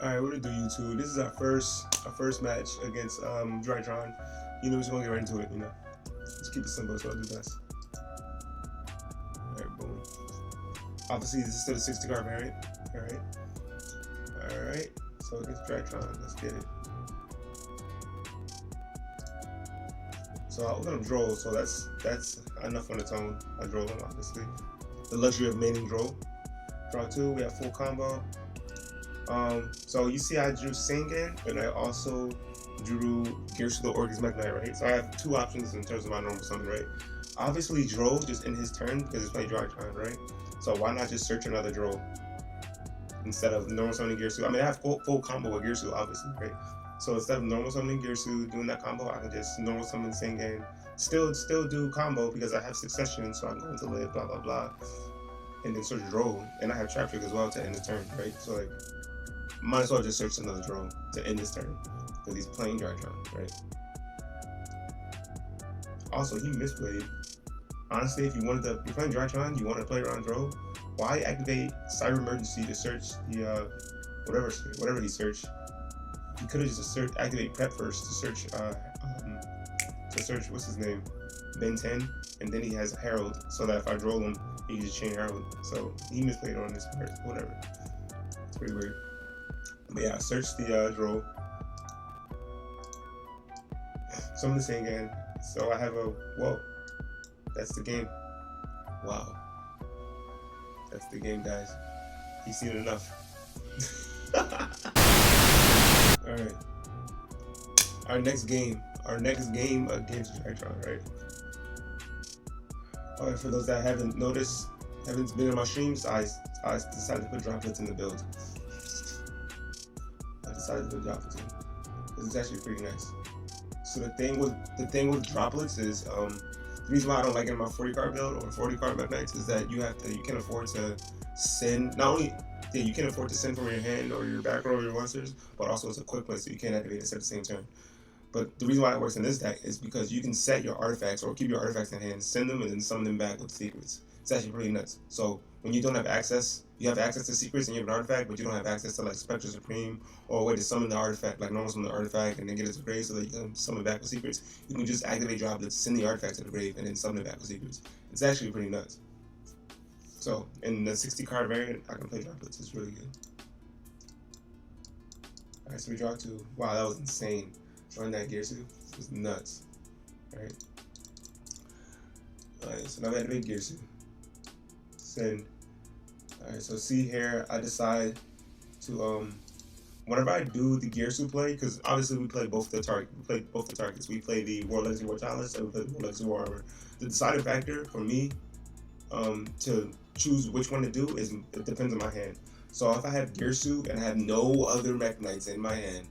Alright, what to do, YouTube? This is our first match against Drytron. You know, we're just gonna get right into it, you know. Just keep it simple, so I'll do best. Alright, boom. Obviously, this is still the 60 card variant. Alright, so against Drytron, let's get it. So we're gonna draw, so that's enough on its own. I draw them, obviously. The luxury of maining draw. Draw 2, we have full combo. So you see I drew Sengen, and I also drew Gears to the Mekk-Knight, right? So I have two options in terms of my normal summon, right? Obviously draw just in his turn because it's my Drytron, right? So why not just search another draw instead of normal summoning Gearsu? I mean, I have full combo with Gearsu, obviously, right? So instead of normal summoning Gearsu, doing that combo, I can just normal summon Sengen, still do combo because I have succession, so I'm going to live, blah blah blah, and then search draw, and I have trap trick as well to end the turn, right? So like, might as well just search another draw to end this turn because he's playing Drytron, right? Also, he misplayed. Honestly, if you're playing Drytron, you want to play around draw, why activate Cyber Emergency to search the whatever he searched? He could have just activate Prep first to search what's his name, Ben 10, and then he has Herald, so that if I draw him, he can just chain Herald. So he misplayed on this part. Whatever. It's pretty weird. But yeah, search the draw. Summon the Sengen. So I have whoa. That's the game. Wow. That's the game, guys. You've seen enough. Alright. Our next game against Drytron, right? Alright, for those that haven't noticed, haven't been in my streams, I decided to put droplets in the build. Because it's actually pretty nice. So the thing with droplets is the reason why I don't like it in my 40 card build or 40 card Mekk-Knights is that you can afford to send you can afford to send from your hand or your back row or your monsters, but also it's a quick play, so you can't activate it at the same turn. But the reason why it works in this deck is because you can set your artifacts or keep your artifacts in hand, send them, and then summon them back with secrets. It's actually pretty nuts. So when you don't have access, you have access to secrets and you have an artifact, but you don't have access to like Spectre Supreme or a way to summon the artifact, like normal summon the artifact and then get it to the grave so that you can summon it back with secrets. You can just activate droplets, send the artifact to the grave, and then summon it back with secrets. It's actually pretty nuts. So in the 60 card variant, I can play droplets. It's really good. Alright, so we draw 2. Wow, that was insane. Drawing that Gearsu was nuts. Alright, so now we activate Gearsu. Send. Alright, so see here, I decide to whenever I do the Gearsu play, because obviously we play both the targets. We play the War Legacy War Chalice and we play the War Legacy War Armor. The deciding factor for me to choose which one to do is it depends on my hand. So if I have Gearsu and I have no other Mekk-Knights in my hand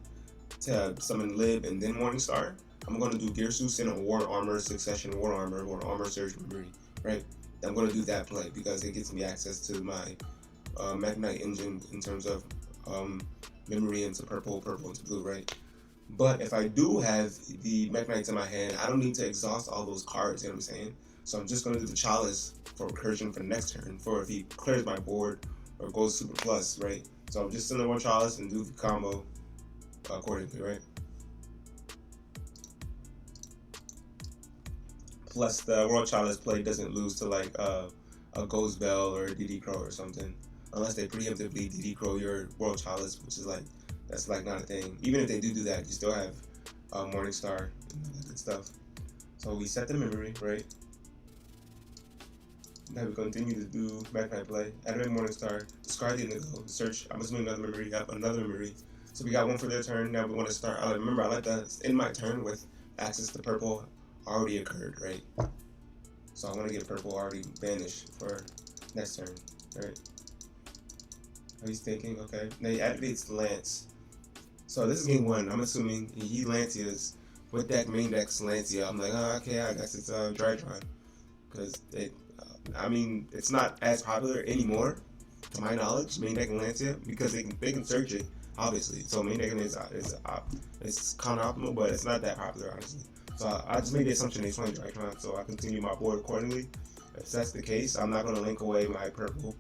to summon Live and then Morningstar, I'm going to do Gearsu, send a War Armor, Succession, War Armor, Surge, Memory, right? I'm going to do that play because it gives me access to my Mekk-Knight engine in terms of memory into purple into blue, right? But if I do have the Mekk-Knights in my hand, I don't need to exhaust all those cards, you know what I'm saying? So I'm just going to do the Chalice for recursion for the next turn, for if he clears my board or goes super plus, right? So I'm just sending one Chalice and do the combo accordingly, right? Plus the World Chalice play doesn't lose to like a Ghost Bell or a DD Crow or something, unless they preemptively DD Crow your World Chalice, which is like, that's like not a thing. Even if they do that, you still have Morningstar and all that good stuff. So we set the memory, right? Now we continue to do Mekk-Knight play. Activate Morningstar, discard the Indigo, search. I'm assuming another memory, yep, another memory. So we got one for their turn. Now we want to start. Remember, I like that in my turn with access to purple already occurred, right? So I want to get purple already banished for next turn, right? Oh, he's thinking, okay. Now he activates Lance. So this is game 1. I'm assuming he Lancias with that main deck's Lancia. I'm like, oh, okay, I guess it's Drytron. Because I mean, it's not as popular anymore, to my knowledge, main deck and Lancia, because they can search it, obviously. So main deck is kind of optimal, but it's not that popular, honestly. So I just made the assumption they playing Drytron, so I continue my board accordingly. If that's the case, I'm not going to link away my purple.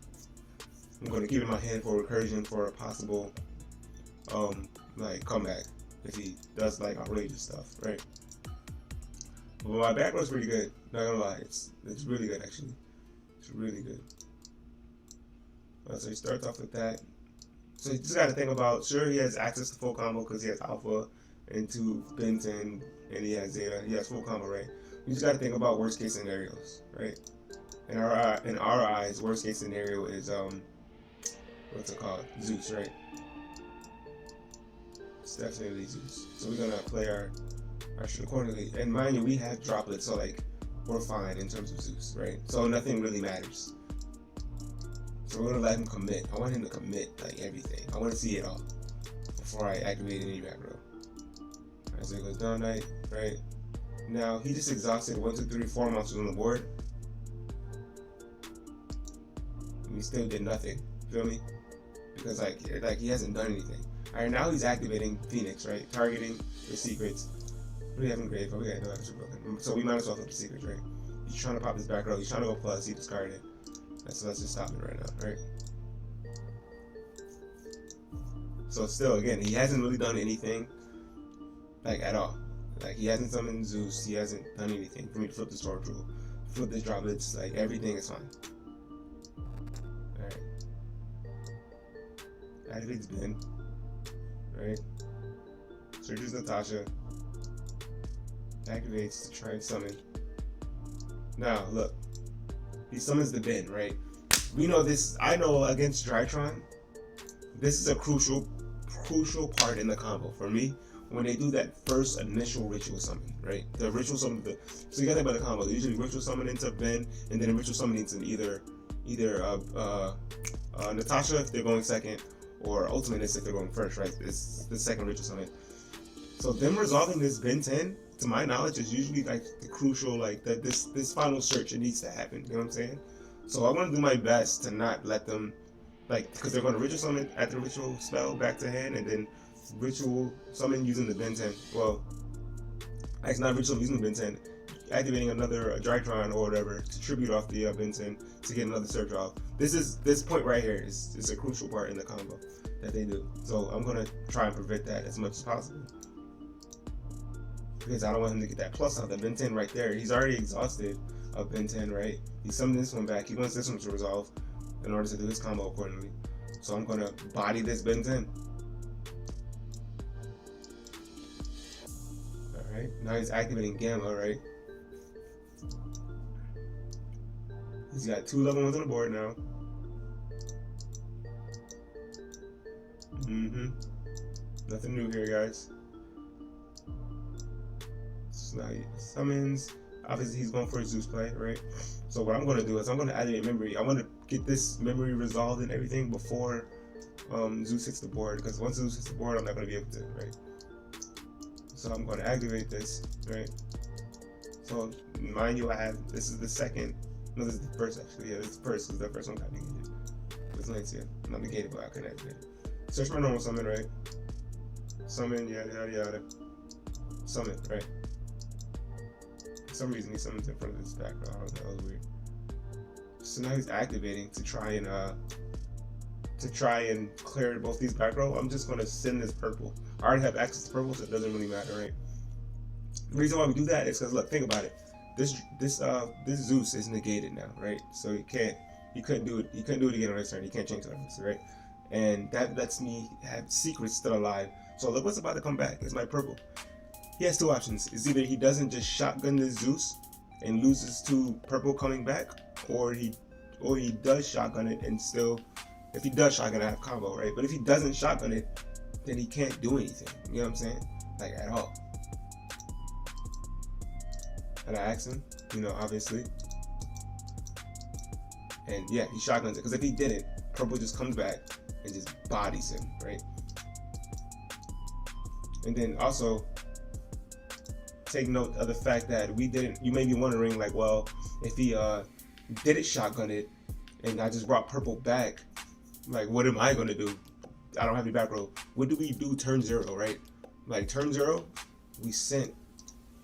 I'm going to keep it in my hand for recursion for a possible like comeback if he does like outrageous stuff, right? But my back row's pretty good. Not gonna lie, it's really good actually. It's really good. So he starts off with that. So you just got to think about, sure, he has access to full combo because he has alpha into Benton and he has Zeta. He has full combo, right? You just got to think about worst case scenarios, right? In our eyes, worst case scenario is what's it called? Zeus, right? It's definitely Zeus. So we're gonna play our shit accordingly. And mind you, we have droplets, so like we're fine in terms of Zeus, right? So nothing really matters. So we're gonna let him commit. I want him to commit like everything. I want to see it all before I activate any back row. Alright, so it goes down night, right? Now he just exhausted 1, 2, 3, 4 monsters on the board. And he still did nothing. Feel me? Because like he hasn't done anything. Alright, now he's activating Phoenix, right? Targeting the secrets. We haven't grave, but we got no extra broken. So we might as well flip the secrets, right? He's trying to pop his back row. He's trying to go plus. He discarded it. So let's just stop it right now, right? So still, again, he hasn't really done anything, like at all. Like he hasn't summoned Zeus. He hasn't done anything for me to flip the storage rule, flip this droplets. Like everything is fine. All right. Activates Ben. Right. Searches Natasha. Activates to try and summon. Now look. He summons the bin, right? We know this. I know against Drytron, this is a crucial part in the combo for me when they do that first initial ritual summon, right? The ritual summon. So you gotta think about the combo. They usually ritual summon into Ben, and then ritual summon into either Natasha if they're going second, or Ultimate if they're going first, right? It's the second ritual summon. So them resolving this Ben 10, to my knowledge, is usually like the crucial, like that this final search, it needs to happen. You know what I'm saying? So I want to do my best to not let them, like, because they're going to ritual summon at the ritual spell back to hand, and then ritual summon using the Ben 10. Well, it's not ritual using the Ben 10, activating another Drytron or whatever to tribute off the Ben 10 to get another search off. This point right here is a crucial part in the combo that they do. So I'm gonna try and prevent that as much as possible, because I don't want him to get that plus on the Ben 10 right there. He's already exhausted of Ben 10, right? He summoned this one back. He wants this one to resolve in order to do his combo accordingly. So I'm gonna body this Ben 10. Alright, now he's activating Gamma, right? He's got 2 level 1s on the board now. Nothing new here, guys. So now he summons. Obviously, he's going for a Zeus play, right? So what I'm going to do is I'm going to activate memory. I want to get this memory resolved and everything before Zeus hits the board, because once Zeus hits the board, I'm not going to be able to, right? So I'm going to activate this, right? So mind you, this is the second. No, this is the first actually. Yeah, this is the first, because the first one got negated. It's nice here. Not negated, but I couldn't activate it. Search my normal summon, right? Summon, yada yada yada. Summon, right? For some reason he summons in front of this background. That was weird. So now he's activating to try and clear both these back row. I'm just gonna send this purple. I already have access to purple, so it doesn't really matter, right? The reason why we do that is because, look, think about it. This Zeus is negated now, right? So he couldn't do it again on his turn. He can't change targets, right? And that lets me have secrets still alive. So look what's about to come back. It's my purple. He has 2 options. It's either he doesn't just shotgun this Zeus and loses to purple coming back, or he does shotgun it and still, if he does shotgun it, I have combo, right? But if he doesn't shotgun it, then he can't do anything. You know what I'm saying? Like, at all. And I asked him, obviously. And yeah, he shotguns it. Because if he didn't, purple just comes back and just bodies him, right? And then also, take note of the fact that you may be wondering, like, well, if he didn't shotgun it and I just brought purple back, like, what am I going to do? I don't have any back row. What do we do turn 0, right? Like, turn 0, we sent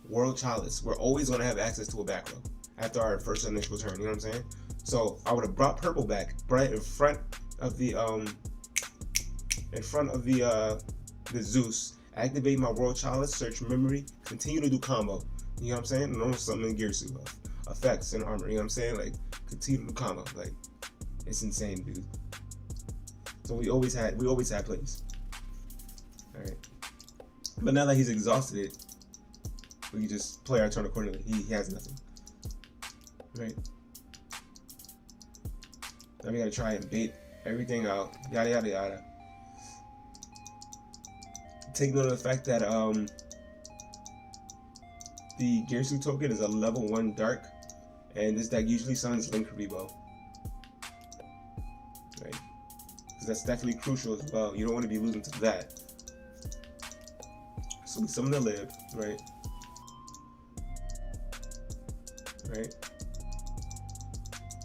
World Chalice. We're always going to have access to a back row after our first initial turn, you know what I'm saying? So I would have brought purple back right in front of the in front of the Zeus, activate my World Chalice, search memory, continue to do combo. You know what I'm saying? Normal summon gear suit effects and armor. You know what I'm saying? Like continue to do combo. Like it's insane, dude. So we always had plays. All right, but now that he's exhausted it, we can just play our turn accordingly. He has nothing. Right. Now we gotta try and bait everything out. Yada yada yada. Take note of the fact that the gear suit token is a level 1 dark, and this deck usually summons Link Rebo. Right? Because that's definitely crucial as well. You don't want to be losing to that. So we summon the lib, right? Right?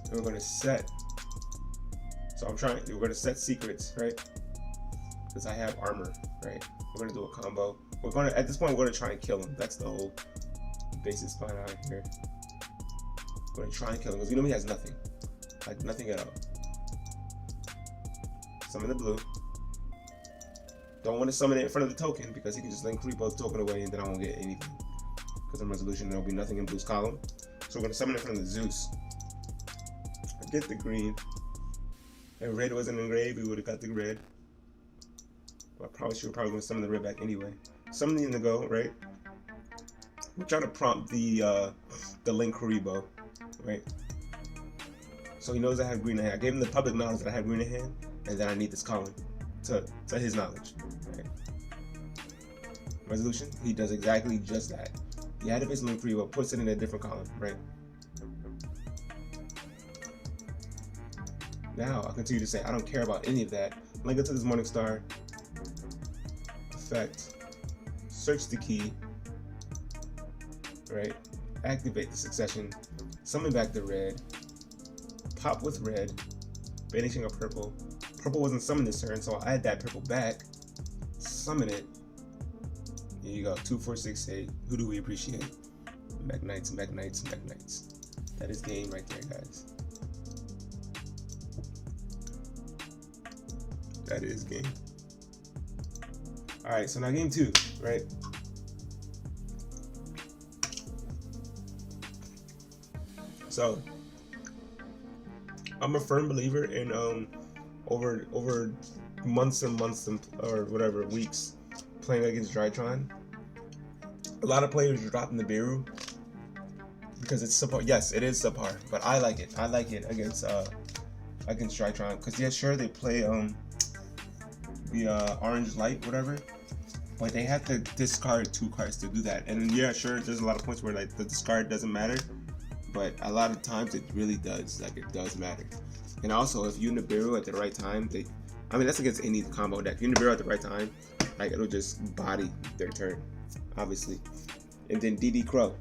And we're gonna set. So we're gonna set secrets, right? Because I have armor, right? We're gonna do a combo. At this point, we're gonna try and kill him. That's the whole basis behind out here. We're gonna try and kill him because he has nothing, like nothing at all. Summon the blue. Don't want to summon it in front of the token because he can just Link Rebo the token away and then I won't get anything. Because in resolution there'll be nothing in blue's column. So we're gonna summon it in front of the Zeus. I get the green. If red wasn't engraved, we would have got the red. But I probably gonna summon the red back anyway. Summon the indigo, right? We're trying to prompt the Link Rebo, right? So he knows I have green in hand. I gave him the public knowledge that I have green in hand, and that I need this column to his knowledge. Right? Resolution, he does exactly just that. He activates Link Rebo, puts it in a different column, right? Now I continue to say I don't care about any of that. Link it to this Morning Star. Effect. Search the key. Right? Activate the succession. Summon back the red. Pop with red. Banishing a purple. Purple wasn't summoned this turn, so I'll add that purple back. Summon it. Here you go. 2, 4, 6, 8. Who do we appreciate? Mekk-Knights, Mekk-Knights, Mekk-Knights. That is game right there, guys. That is game. Alright, so now game 2, right? So I'm a firm believer in over months and months or whatever weeks playing against Drytron. A lot of players dropping the Beru because it's subpar. Yes, it is subpar, but I like it. I like it against Drytron because yeah, sure they play the orange light, whatever, but they have to discard 2 cards to do that. And yeah, sure, there's a lot of points where like the discard doesn't matter, but a lot of times it really does. Like it does matter. And also, if you Nibiru at the right time, that's against any combo deck. If you Nibiru at the right time, like it'll just body their turn, obviously. And then DD Crow,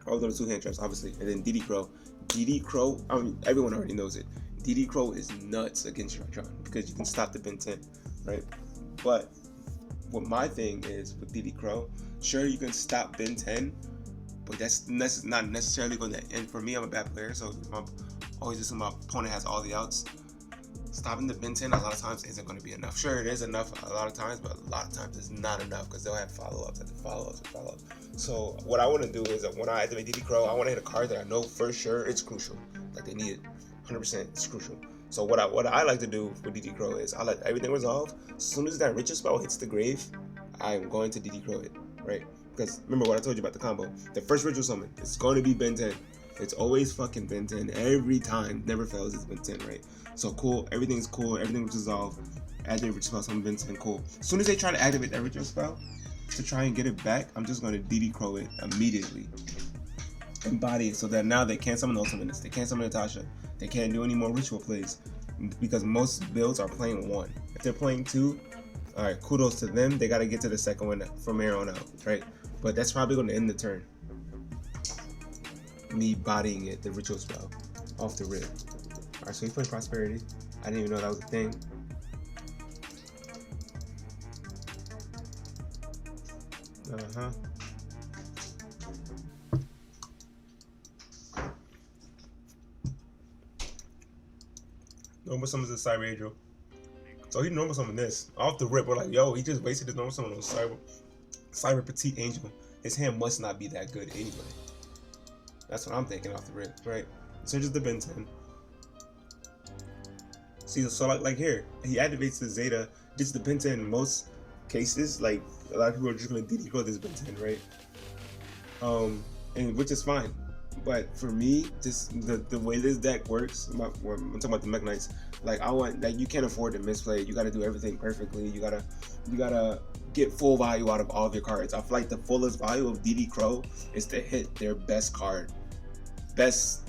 all those 2 hand traps, obviously. And then DD Crow. DD Crow, I mean, everyone already knows it. DD Crow is nuts against Drytron because you can stop the Ben 10, right? But what my thing is with DD Crow, sure you can stop Ben 10, but that's not necessarily going to end. For me, I'm a bad player, so I'm always just my opponent has all the outs. Stopping the Ben 10 a lot of times isn't going to be enough. Sure, it is enough a lot of times, but a lot of times it's not enough because they'll have follow-ups after follow-ups and follow-ups. So what I want to do is that when I activate DD Crow, I want to hit a card that I know for sure it's crucial. Like they need it, 100%. It's crucial. So what I like to do with DD Crow is I let everything resolve. As soon as that ritual spell hits the grave, I'm going to DD Crow it, right? Because remember what I told you about the combo. The first ritual summon, it's going to be Ben 10. It's always fucking Ben 10 every time. Never fails. It's Ben 10, right? So cool. Everything's cool. Everything's resolved. Activate ritual spell, summon Ben 10. Cool. As soon as they try to activate that ritual spell to try and get it back, I'm just going to DD Crow it immediately. Embody it so that now they can't summon Ultimates. They can't summon Natasha. They can't do any more ritual plays because most builds are playing 1. If they're playing 2, all right, kudos to them. They got to get to the second one from here on out, right? But that's probably going to end the turn. Me bodying it, the ritual spell, off the rip. All right, so he's playing Prosperity. I didn't even know that was a thing. No more summons a Cyber Angel. So he normal summon this. Off the rip, we're like, yo, he just wasted his normal summon on Cyber Petite Angel. His hand must not be that good anyway. That's what I'm thinking off the rip, right? Searches the Ben 10. See, so like here, he activates the Zeta, gets the Ben 10 in most cases. Like, a lot of people are just going to DD this Ben 10, right? And which is fine. But for me, just the way this deck works, I'm talking about the Mekk-Knights, like you can't afford to misplay. You gotta do everything perfectly. You gotta get full value out of all of your cards. I feel like the fullest value of DD Crow is to hit their best card. Best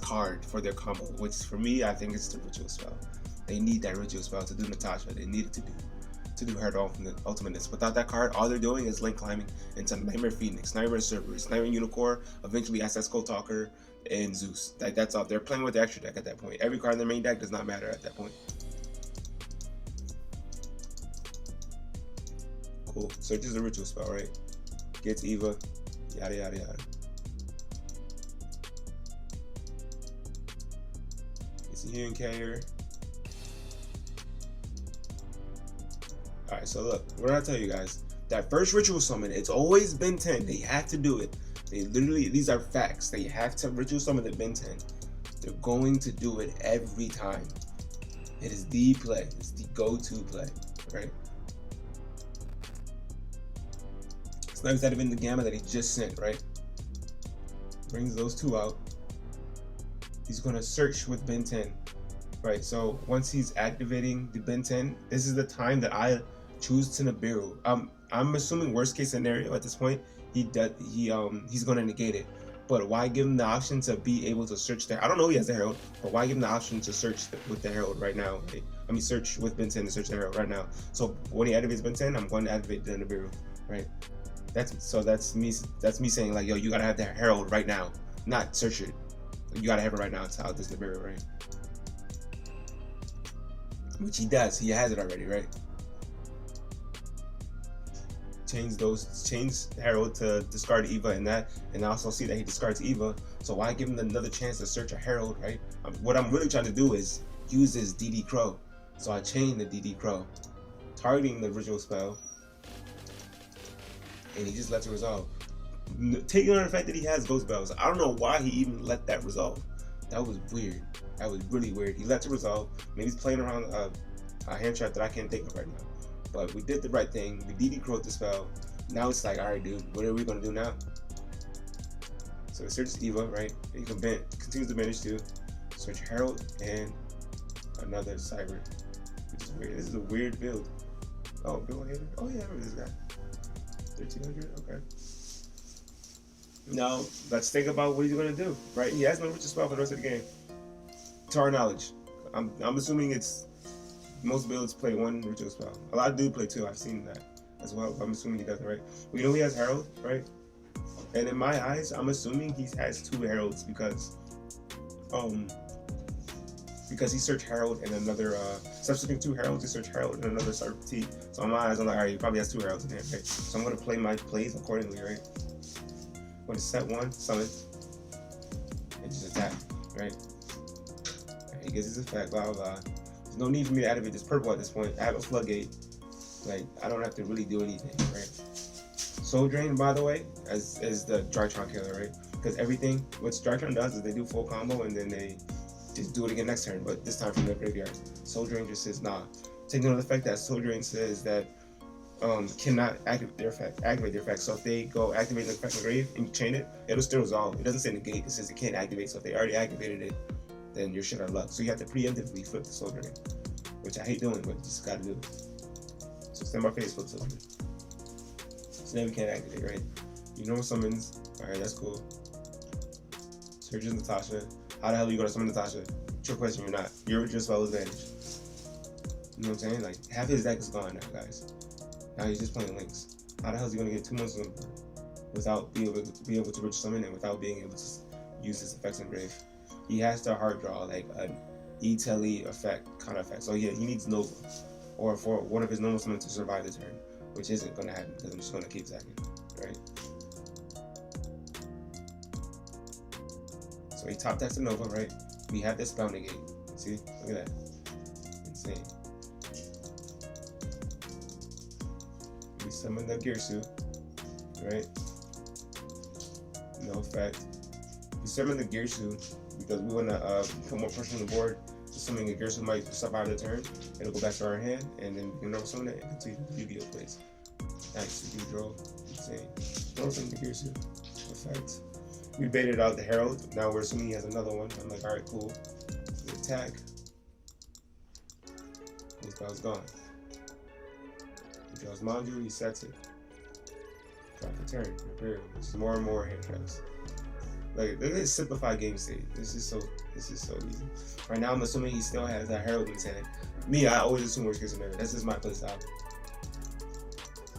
card for their combo, which for me, I think it's the Ritual Spell. They need that Ritual Spell to do Natasha. They need it to do her ultimateness. Without that card, all they're doing is link climbing into Nightmare Phoenix, Nightmare Cerberus, Nightmare Unicorn, eventually SS Skull Talker, and Zeus. That's all. They're playing with the extra deck at that point. Every card in their main deck does not matter at that point. Cool. Searches the Ritual Spell, right? Gets Eva, yada yada yada. It's a healing carrier. Alright, so look, what did I tell you guys? That first Ritual Summon, it's always Ben 10. They have to do it. They literally, these are facts. They have to Ritual Summon the Ben 10. They're going to do it every time. It is the play. It's the go-to play, right? So now he's activating the Gamma that he just sent, right? Brings those two out. He's going to search with Ben 10, right? So once he's activating the Ben 10, this is the time that I choose to Nibiru. I'm assuming worst case scenario at this point, he's going to negate it. But why give him the option to be able to search there? I don't know he has the Herald, but why give him the option to search with the Herald right now? Right? I mean, search with Ben 10 to search the Herald right now. So when he activates Ben 10, I'm going to activate the Nibiru, right? That's me saying like, yo, you gotta have that Herald right now, not search it. You gotta have it right now to out this Nibiru, right? Which he does. He has it already, right? Change Herald to discard Eva and that, and I also see that he discards Eva. So why give him another chance to search a Herald, right? What I'm really trying to do is use this DD Crow. So I chain the DD Crow, targeting the Ritual Spell, and he just lets it resolve. Taking on the fact that he has Ghost Bells, I don't know why he even let that resolve. That was weird. That was really weird. He let it resolve. Maybe he's playing around a hand trap that I can't think of right now. But we did the right thing. We DD Crowed the spell. Now it's like, all right, dude, what are we gonna do now? So we search Eva, right? And you can continues to manage to search Herald and another Cyber, which is weird. This is a weird build. Oh, Bill Hader. Oh yeah, I remember this guy. 1300. Okay. Now let's think about what he's gonna do. Right? He has no Ritual Spell for the rest of the game. To our knowledge, I'm assuming it's. Most builds play one Ritual Spell. A lot do play two. I've seen that as well. I'm assuming he doesn't, right? We know he has Herald, right? And in my eyes, I'm assuming he has two Heralds because he searched Herald and another substituting two Heralds, he searched Herald and another Cyber Petite. So in my eyes, I'm like, all right, he probably has two Heralds in there, right? So I'm gonna play my plays accordingly, right? I'm gonna set one, summon, and just attack, right? He gets his effect, blah blah blah. There's no need for me to activate this purple at this point. I have a floodgate. Like, I don't have to really do anything, right? Soul Drain, by the way, as the Drytron killer, right? Because everything, what Drytron does is they do full combo and then they just do it again next turn, but this time from the graveyard. Soul Drain just says, nah. Take note of the fact that Soul Drain says that cannot activate their effect. So if they go activate the effect in the grave and you chain it, it'll still resolve. It doesn't say negate, it says it can't activate. So if they already activated it, then you're shit out of luck. So you have to preemptively flip the Soul Drain, which I hate doing, but you just gotta do it. So stand by face, flip Soul Drain. So now we can't activate, right? You know summons, alright, that's cool. Searches Natasha. How the hell are you gonna summon Natasha? Trick question, you're not. Your Ritual Spell is vanished. You know what I'm saying? Like, half his deck is gone now, guys. Now he's just playing links. How the hell is he gonna get 2 months without being able to Ritual Summon and without being able to use his effects in grave? He has to hard draw like an E-Telly effect, kind of effect. So yeah, he needs Nova, or for one of his normal summons to survive the turn, which isn't gonna happen because I'm just gonna keep sacking, right? So he top decks the Nova, right? We have this spell negate. See, look at that, insane. We summon the Girsu, right? No effect. We summon the Girsu because we want to put more pressure on the board. So summoning a Girsu might stop out of the turn. It'll go back to our hand, and then we can never summon it and continue the Yu-Gi-Oh plays. Nice, you draw. Insane. Never summon the Girsu. Effect. We baited out the Herald. Now we're assuming he has another one. I'm like, alright, cool. We attack. This guy's gone. He draws Manju, he sets it. Drop the turn. Prepare. There's more and more hand traps. Like, look at this simplified game state. This is so easy. Right now, I'm assuming he still has that Herald in his hand. Me, I always assume worst case scenario. That's just my playstyle.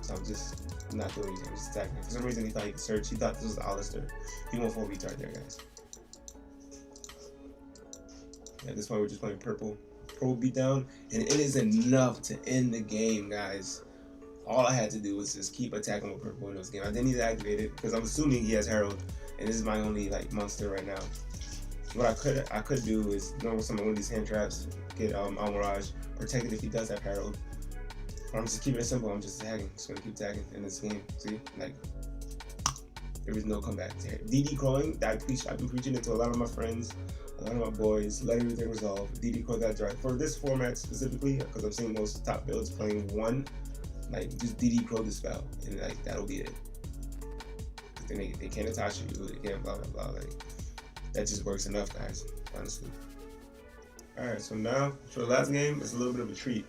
So I'm just not doing anything. I'm just attacking. For some reason, he thought he could search. He thought this was Alistair. He won't 4 beats right there, guys. Yeah, at this point, we're just playing purple. Pro beatdown, and it is enough to end the game, guys. All I had to do was just keep attacking with purple in this game. I didn't need to activate it because I'm assuming he has Herald, and this is my only like monster right now. What I could do is normal summon one of these hand traps, get Almirage, protect it if he does have Herald. But I'm just keeping it simple. I'm just attacking. Just gonna keep attacking in this game. See, like there is no comeback. DD crowing. I've been preaching it to a lot of my friends, a lot of my boys. Let everything resolve. DD crow that drive for this format specifically because I'm seeing most top builds playing one. Like just DD crow the spell, and like that'll be it. Then they can't attach you. They can't blah blah blah. Like that just works enough, guys. Honestly. All right, so now for the last game, it's a little bit of a treat.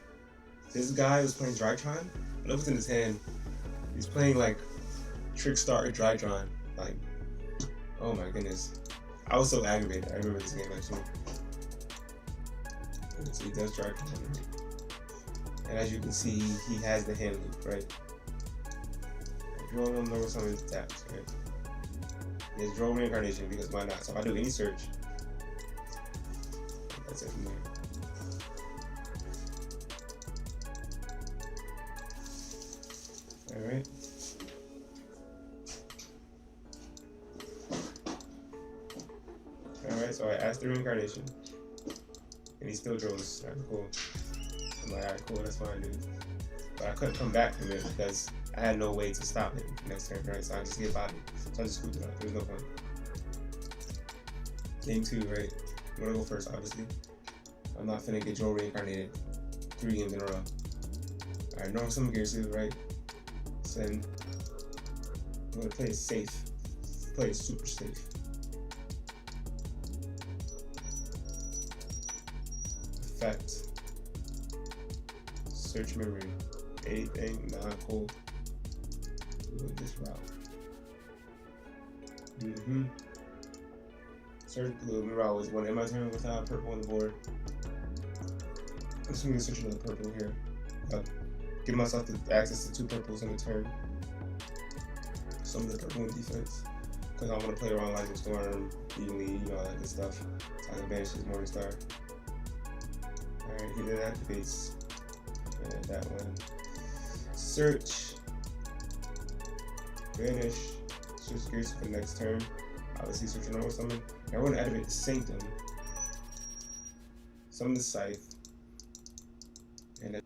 This guy was playing Drytron. Look what's in his hand. He's playing like Trickstar Drytron. Like, oh my goodness. I was so aggravated. I remember this game actually. So he does Drytron. And as you can see, he has the hand loop, right? Draw one number some of his taps, right? He has draw reincarnation because why not? So if I do any search, that's it from there. Alright. Alright, so I asked the reincarnation. And he still draws. Alright, cool. I'm like, alright, cool, that's fine, dude. But I couldn't come back from it because I had no way to stop it next turn, right? So I just get bodied. So I just scooped it up. There's no point. Game 2, right? I'm gonna go first, obviously. I'm not finna get Joe reincarnated 3 games in a row. Alright, normal summon Girsu, right? Send. I'm gonna play it safe. Play it super safe. Effect. Search memory. Anything? Nah, cool. Do it this route. Search blue. Remember, I was one in my turn without purple on the board. I'm just gonna search another purple here. Give myself the access to 2 purples in a turn. Some of the purple in defense. Because I want to play around Lightning Storm, evenly, you know, all that good stuff. So I can banish his Morningstar. Alright, he then activates. And that one. Search. Banish. Switch gears for the next turn. Obviously, search a normal summon. Now we're going to activate the Sanctum. Summon the Scythe. And then.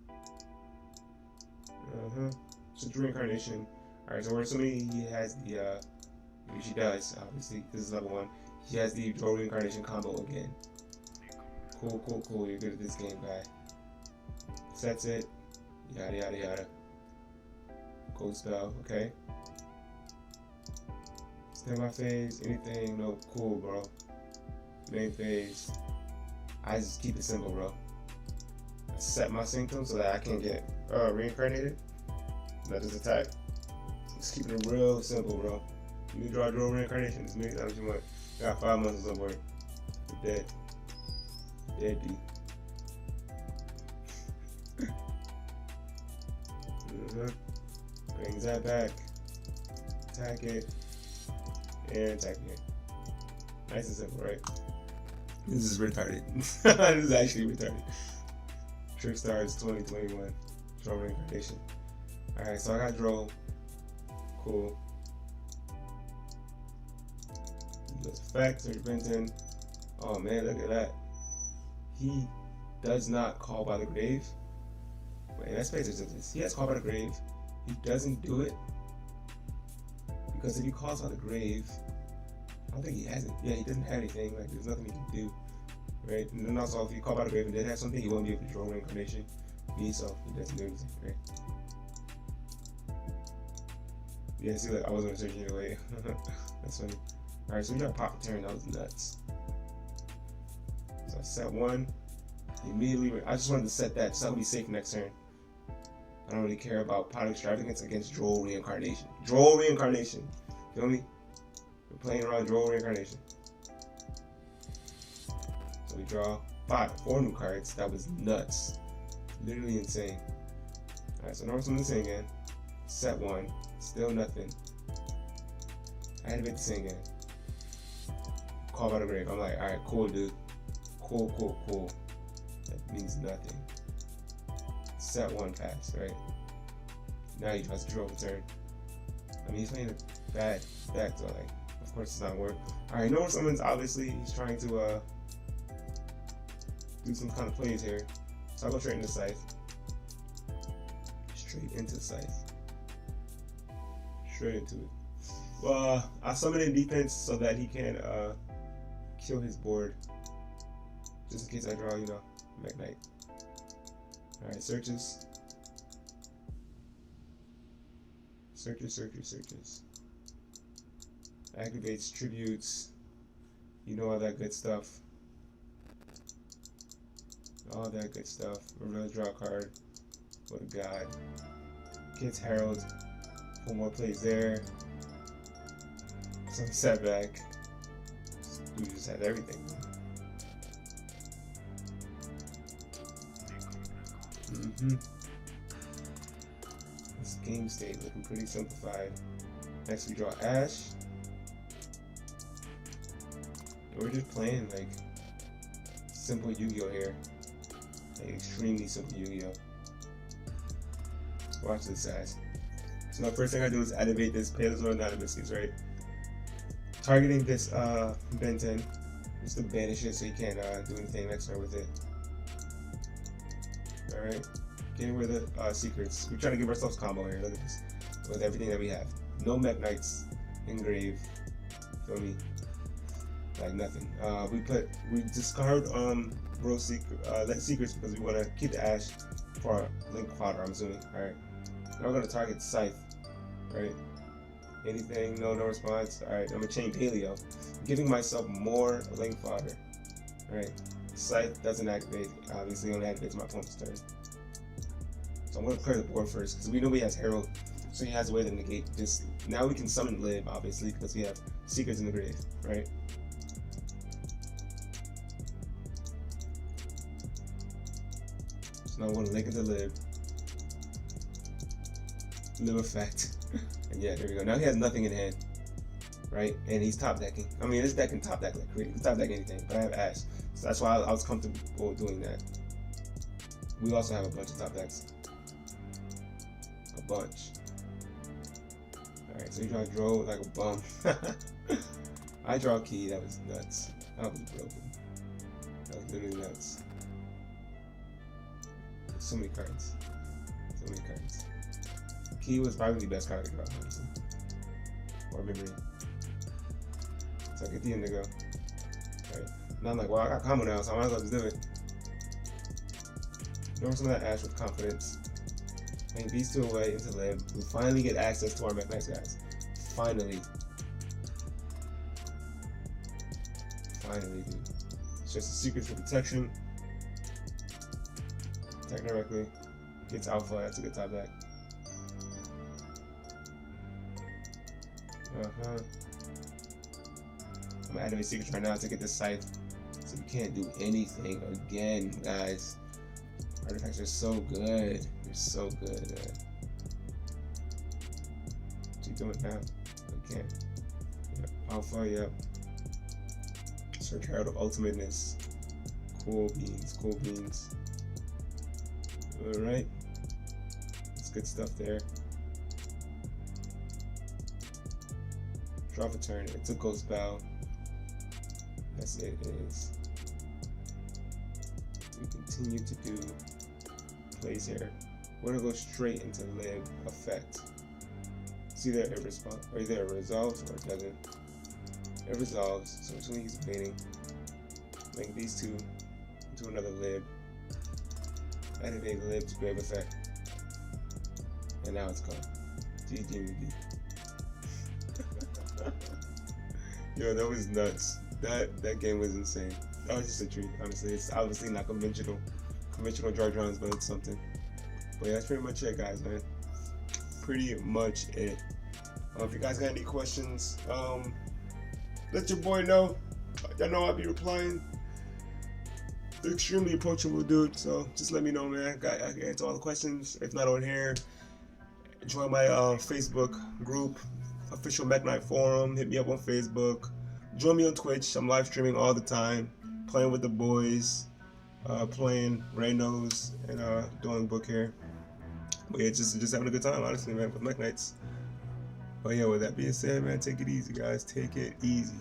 Just reincarnation. Alright, so we're assuming he has the. Which he does, obviously. This is level 1. He has the draw reincarnation combo again. Cool. You're good at this game, guy. Sets it. Yada yada yada. Cold spell, okay. Stand by phase, anything, no, cool, bro. Main phase. I just keep it simple, bro. I set my Sanctum so that I can get reincarnated. Not just attack. Just keep it real simple, bro. You draw reincarnation, just make that what you want. You got 5 months of work. You're dead. Dead, dude. Brings that back. Attack it. And attack it. Nice and simple, right? This is retarded. This is actually retarded. Trick starts 2021. Draw reincarnation. Alright, so I got draw. Cool. Let's effect, search Benton. Oh man, look at that. He does not call by the grave. Wait, that's space resistance. He has call by the grave. he doesn't do it, because if he calls out the grave, I don't think he has it. Yeah, he doesn't have anything. Like, there's nothing he can do, right? And then also, if you call out the grave and did have something, he won't be able to draw reincarnation. So he doesn't do anything, right? Yeah, see, like I wasn't searching anyway. That's funny. All right, so we got pop turn. That was nuts. So I set one. Immediately, I just wanted to set that so I'll be safe next turn. I don't really care about pot extravagance against droll reincarnation. Droll reincarnation. Feel me? We're playing around droll reincarnation. So we draw 4 new cards. That was nuts. Literally insane. Alright, so normal summon the same again. Set one. Still nothing. Activate the same again. Call by the grave. I'm like, alright, cool, dude. Cool. That means nothing. Set one pass, right? Now he tries to draw a turn. I mean, he's playing a bad deck, so like, of course it's not work. Alright, normal summons, obviously, he's trying to do some kind of plays here. So I'll go straight into Scythe. Straight into Scythe. Straight into it. Well, I summon in defense so that he can kill his board. Just in case I draw, you know, Mekk-Knight. Alright, searches. Searches. Activates, tributes. You know, all that good stuff. Reveal, draw a card. What a god. Gets Herald. 4 more plays there. Some setback. We just had everything. This game state looking pretty simplified. Next we draw Ash. And we're just playing like simple Yu-Gi-Oh here. Like extremely simple Yu-Gi-Oh. Watch this, guys. So the first thing I do is activate this Palazor Nanobiscuits, right? Targeting this Ben 10 just to banish it so you can't do anything next turn with it. Alright, getting rid of the secrets. We're trying to give ourselves combo here. Look at this. With everything that we have. No Mekk-Knights engraved. Feel me? Like nothing. We discard secrets because we want to keep the Ash for our Link fodder, I'm assuming. Alright. Now we're gonna target Scythe. Right? Anything, no response. Alright, I'm gonna chain Paleo. Giving myself more Link fodder. Alright. Scythe doesn't activate, obviously only activates my opponent's turn. So I'm going to clear the board first, because we know he has Herald, so he has a way to negate this. Now we can summon Live, obviously, because we have Secrets in the Grave, right? So now I want to link into Live. Live effect. And yeah, there we go. Now he has nothing in hand, right? And he's top decking. I mean, this deck can top deck like crazy. He can top deck anything, but I have Ash. So that's why I was comfortable doing that. We also have a bunch of top decks. A bunch. Alright, so you try to draw like a bum. I draw a key, that was nuts. That was broken. That was literally nuts. So many cards. Key was probably the best card to draw, honestly. Or memory. So I get the Indigo. Right. Now I'm like, well, I got combo now, so I might as well just do it. Ignore some of that Ash with confidence. Hang these two away into Live. We finally get access to our Mekk-Knight, guys. Finally. Finally, dude. It's just a secret for protection. Attack directly. Gets Alpha, that's a good top deck. I'm gonna activate secrets right now to get this Scythe. So we can't do anything again, guys. Artifacts are so good. They're so good, man. What you doing now? We can't. Yep. Alpha, yep. Search Herald of Ultimateness. Cool beans. Alright. That's good stuff there. Draw for turn. It's a Ghost Spell. That's it is. We continue to do plays here. we're gonna go straight into lib effect. See there, it responds, or either it resolves or it doesn't. It resolves, so I'm just gonna use painting. Link these two into another lib. Activate lib to grab effect. And now it's gone. GG. Yo, that was nuts. That game was insane. That was just a treat, honestly. It's obviously not conventional Drytrons, but it's something. But yeah, that's pretty much it, guys, man. Pretty much it. If you guys got any questions, let your boy know. Y'all know I'll be replying. Extremely approachable dude, so just let me know, man. I can answer all the questions. If not on here, join my Facebook group, official Mekk-Knight forum. Hit me up on Facebook. Join me on Twitch. I'm live streaming all the time, playing with the boys, playing Reynos, and doing book here. But yeah, just having a good time, honestly, man, with Mekk-Knights. But yeah, with that being said, man, take it easy, guys. Take it easy.